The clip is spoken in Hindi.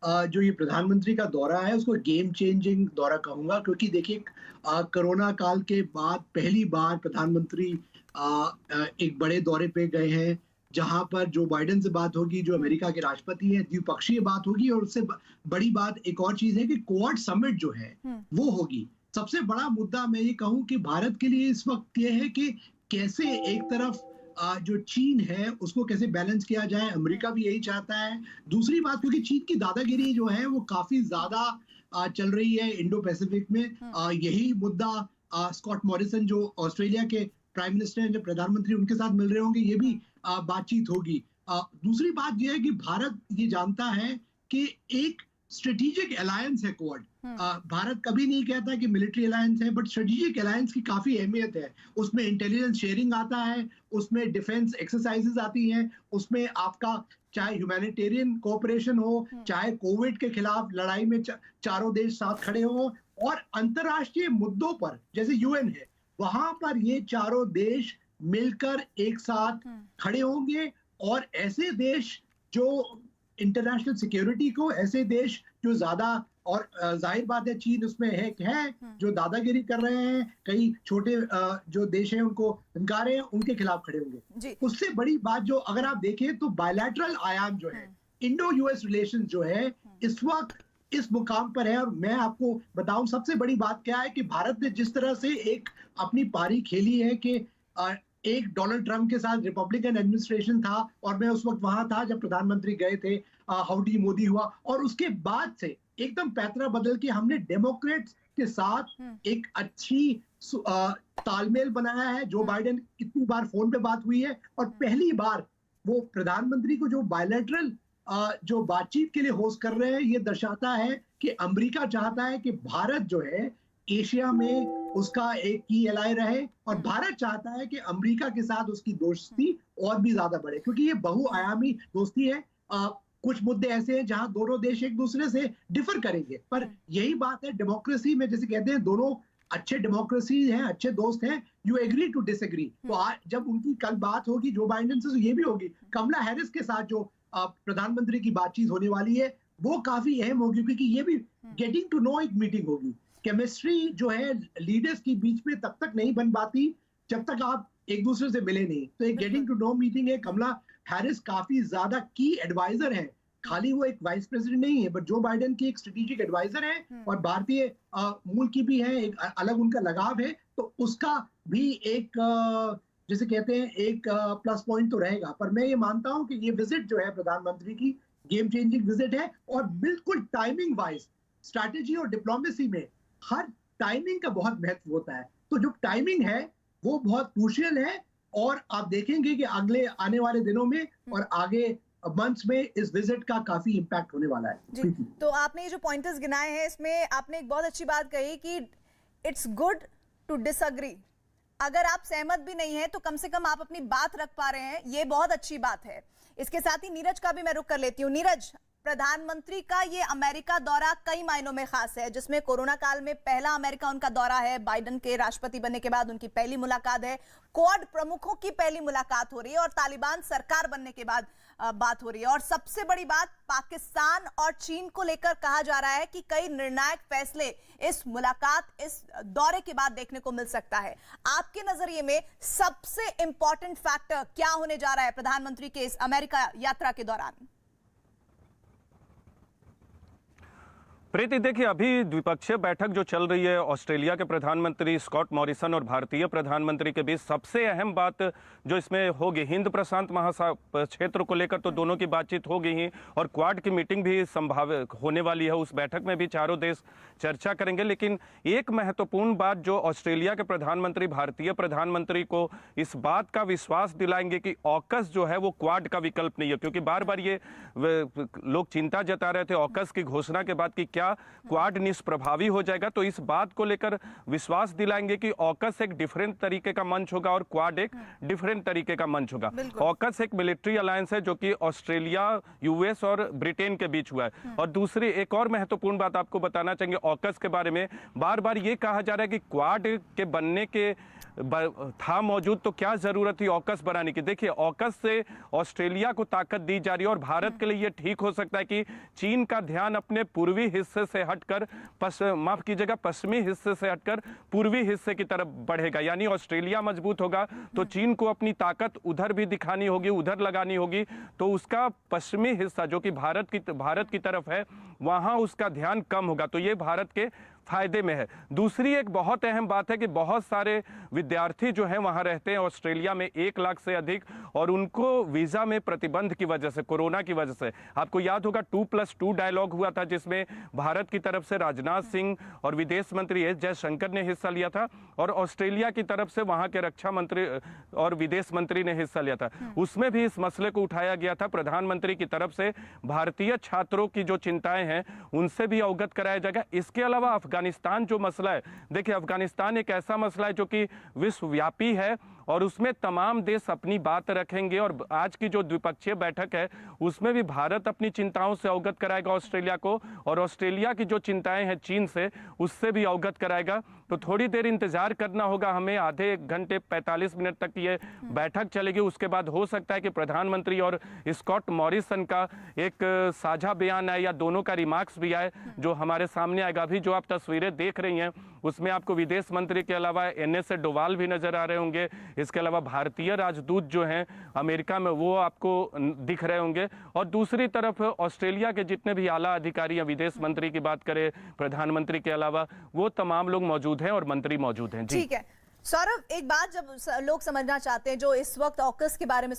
जो ये प्रधानमंत्री का दौरा है उसको गेम चेंजिंग दौरा कहूंगा, क्योंकि देखिए कोरोना काल के बाद पहली बार प्रधानमंत्री एक बड़े दौरे पे गए हैं, जहां पर जो बाइडेन से बात होगी, जो अमेरिका के राष्ट्रपति हैं, द्विपक्षीय बात होगी, और उससे बड़ी बात एक और चीज है कि क्वाड समिट जो है वो होगी। सबसे बड़ा मुद्दा मैं ये कहूं कि भारत के लिए इस वक्त ये है कि कैसे एक तरफ जो चीन है उसको कैसे बैलेंस किया जाए, अमेरिका भी यही चाहता है। दूसरी बात, क्योंकि चीन की दादागिरी जो है वो काफी ज्यादा चल रही है इंडो पैसिफिक में, यही मुद्दा स्कॉट मॉरिसन जो ऑस्ट्रेलिया के प्राइम मिनिस्टर हैं, जो प्रधानमंत्री उनके साथ मिल रहे होंगे, ये भी बातचीत होगी। दूसरी बात यह है कि भारत ये जानता है कि एक स्ट्रेटेजिक अलायंस है क्वाड। भारत कभी नहीं कहता कि मिलिट्री अलायंस है, बट स्ट्रेटेजिक अलायंस की काफी अहमियत है। उसमें इंटेलिजेंस शेयरिंग आता है, उसमें डिफेंस एक्सरसाइजेज आती हैं, उसमें आपका चाहे ह्यूमैनिटेरियन कोऑपरेशन हो, चाहे कोविड के खिलाफ लड़ाई में चारों देश साथ खड़े हो, और अंतरराष्ट्रीय मुद्दों पर जैसे यूएन है, वहां पर ये चारों देश मिलकर एक साथ खड़े होंगे। और ऐसे देश जो इंटरनेशनल सिक्योरिटी को, ऐसे देश जो ज्यादा, और जाहिर बात है चीन उसमें है जो दादागिरी कर रहे हैं, कई छोटे जो देश हैं उनको धमका रहे हैं, उनके खिलाफ खड़े होंगे। उससे बड़ी बात जो अगर आप देखें तो बायलैटरल आयाम जो है, इंडो यूएस रिलेशन जो है इस वक्त इस मुकाम पर है। और मैं आपको बताऊं सबसे बड़ी बात क्या है कि भारत ने जिस तरह से एक अपनी पारी खेली है कि एक डोनाल्ड ट्रंप के साथ रिपब्लिकन एडमिनिस्ट्रेशन था, और मैं उस वक्त वहां था जब प्रधानमंत्री गए थे, हाउडी मोदी हुआ, और उसके बाद से एकदम पैतरा बदल के हमने डेमोक्रेट्स के साथ एक अच्छी तालमेल बनाया है। जो बाइडेन कितनी बार फोन पे बात हुई है, और पहली बार वो प्रधानमंत्री को जो बायलैटरल जो बातचीत के लिए होस्ट कर रहे हैं, ये दर्शाता है कि अमेरिका चाहता है कि भारत जो है एशिया में उसका एक की एलाय रहे, और भारत चाहता है कि अमेरिका के साथ उसकी दोस्ती और भी ज्यादा बढ़े, क्योंकि ये बहुआयामी दोस्ती है। कुछ मुद्दे ऐसे हैं जहां दोनों देश एक दूसरे से डिफर करेंगे, पर यही बात है डेमोक्रेसी में, जैसे कहते हैं दोनों अच्छे डेमोक्रेसी हैं, अच्छे दोस्त हैं, यू एग्री टू डिसएग्री। तो आज जब उनकी कल बात होगी जो बाइडेन से, तो ये भी होगी कमला हैरिस के साथ जो प्रधानमंत्री की बातचीत होने वाली है, वो काफी अहम होगी, क्योंकि ये भी गेटिंग टू नो एक मीटिंग होगी। केमिस्ट्री जो है लीडर्स के बीच में तब तक नहीं बन पाती जब तक आप एक दूसरे से मिले नहीं। तो एक गेटिंग टू नो मीटिंग है। कमला हैरिस काफी ज्यादा की एडवाइजर है, खाली वो एक वाइस प्रेसिडेंट नहीं है, बट जो बाइडेन की एक स्ट्रेटेजिक एडवाइजर है, और भारतीय मूल की भी है, एक अलग उनका लगाव है, तो उसका भी एक जैसे कहते हैं एक प्लस पॉइंट तो रहेगा। पर मैं ये मानता हूं कि ये विजिट जो है प्रधानमंत्री की गेम चेंजिंग विजिट है, और बिल्कुल टाइमिंग वाइज स्ट्रैटेजी और डिप्लोमेसी में हर टाइमिंग का बहुत महत्व होता है। तो जो टाइमिंग है वो बहुत क्रूशियल है, और आप देखेंगे कि अगले आने वाले दिनों में और आगे मंथ्स में इस विजिट का काफी इंपैक्ट होने वाला है। जी, तो आपने ये जो पॉइंटर्स गिनाए हैं, इसमें आपने एक बहुत अच्छी बात कही कि इट्स गुड टू डिसएग्री। अगर आप सहमत भी नहीं है तो कम से कम आप अपनी बात रख पा रहे हैं, ये बहुत अच्छी बात है। इसके साथ ही नीरज का भी मैं रुख कर लेती हूँ। नीरज, प्रधानमंत्री का ये अमेरिका दौरा कई मायनों में खास है, जिसमें कोरोना काल में पहला अमेरिका उनका दौरा है, बाइडेन के राष्ट्रपति बनने के बाद उनकी पहली मुलाकात है, क्वाड प्रमुखों की पहली मुलाकात हो रही है, और तालिबान सरकार बनने के बाद बात हो रही है। और सबसे बड़ी बात, पाकिस्तान और चीन को लेकर कहा जा रहा है कि कई निर्णायक फैसले इस मुलाकात, इस दौरे के बाद देखने को मिल सकता है। आपके नजरिए में सबसे इंपॉर्टेंट फैक्टर क्या होने जा रहा है प्रधानमंत्री के इस अमेरिका यात्रा के दौरान? प्रीति, देखिए अभी द्विपक्षीय बैठक जो चल रही है ऑस्ट्रेलिया के प्रधानमंत्री स्कॉट मॉरिसन और भारतीय प्रधानमंत्री के बीच, सबसे अहम बात जो इसमें होगी हिंद प्रशांत महासागर क्षेत्र को लेकर तो दोनों की बातचीत होगी ही, और क्वाड की मीटिंग भी संभावित होने वाली है। उस बैठक में भी चारों देश चर्चा करेंगे। लेकिन एक महत्वपूर्ण बात जो ऑस्ट्रेलिया के प्रधानमंत्री भारतीय प्रधानमंत्री को इस बात का विश्वास दिलाएंगे कि ऑकस जो है वो क्वाड का विकल्प नहीं है, क्योंकि बार बार ये लोग चिंता जता रहे थे ऑकस की घोषणा के बाद कि क्या क्या क्वाड निष्प्रभावी हो जाएगा? तो इस बात को लेकर विश्वास दिलाएंगे कि ऑकस एक डिफरेंट तरीके का मंच होगा और क्वाड एक डिफरेंट तरीके का मंच होगा। ऑकस एक मिलिट्री अलायंस है जो कि ऑस्ट्रेलिया, यूएस और ब्रिटेन के बीच हुआ है। और दूसरी एक और महत्वपूर्ण बात आपको बताना चाहेंगे ऑकस के बारे में, बार बार ये कहा जा रहा है कि क्वाड के बनने के था मौजूद तो क्या जरूरत थी ऑकस बनाने की। देखिए, ऑकस से ऑस्ट्रेलिया को ताकत दी जा रही है और भारत के लिए यह ठीक हो सकता है कि चीन का ध्यान अपने पूर्वी हिस्से से हटकर माफ कीजिएगा पश्चिमी हिस्से से हटकर पूर्वी हिस्से की तरफ बढ़ेगा। यानी ऑस्ट्रेलिया मजबूत होगा तो चीन को अपनी ताकत उधर भी दिखानी होगी, उधर लगानी होगी, तो उसका पश्चिमी हिस्सा जो कि भारत की तरफ है वहां उसका ध्यान कम होगा। तो ये भारत के फायदे में है। दूसरी एक बहुत अहम बात है कि बहुत सारे विद्यार्थी जो हैं वहां रहते हैं ऑस्ट्रेलिया में, 1 लाख से अधिक, और उनको वीजा में प्रतिबंध की वजह से, कोरोना की वजह से, आपको याद होगा 2+2 डायलॉग हुआ था जिसमें भारत की तरफ से राजनाथ सिंह और विदेश मंत्री एस जयशंकर ने हिस्सा लिया था और ऑस्ट्रेलिया की तरफ से वहां के रक्षा मंत्री और विदेश मंत्री ने हिस्सा लिया था। उसमें भी इस मसले को उठाया गया था। प्रधानमंत्री की तरफ से भारतीय छात्रों की जो चिंताएं हैं उनसे भी अवगत कराया जाएगा। इसके अलावा अफगानिस्तान जो मसला है, देखिए अफगानिस्तान एक ऐसा मसला है जो कि विश्वव्यापी है और उसमें तमाम देश अपनी बात रखेंगे और आज की जो द्विपक्षीय बैठक है उसमें भी भारत अपनी चिंताओं से अवगत कराएगा ऑस्ट्रेलिया को और ऑस्ट्रेलिया की जो चिंताएं हैं चीन से उससे भी अवगत कराएगा। तो थोड़ी देर इंतजार करना होगा हमें, आधे 1 घंटे 45 मिनट तक ये बैठक चलेगी। उसके बाद हो सकता है कि प्रधानमंत्री और स्कॉट मॉरिसन का एक साझा बयान आए या दोनों का रिमार्क्स भी आए जो हमारे सामने आएगा। अभी जो आप तस्वीरें देख रही हैं उसमें आपको विदेश मंत्री के अलावा NS डोवाल भी नजर आ रहे होंगे। इसके अलावा भारतीय राजदूत जो हैं अमेरिका में वो आपको दिख रहे होंगे और दूसरी तरफ ऑस्ट्रेलिया के जितने भी आला अधिकारी या विदेश मंत्री की बात करें प्रधानमंत्री के अलावा वो तमाम लोग मौजूद हैं और मंत्री मौजूद हैं। ठीक है सौरभ, एक बात जब लोग समझना चाहते हैं जो इस वक्त ऑकस के बारे में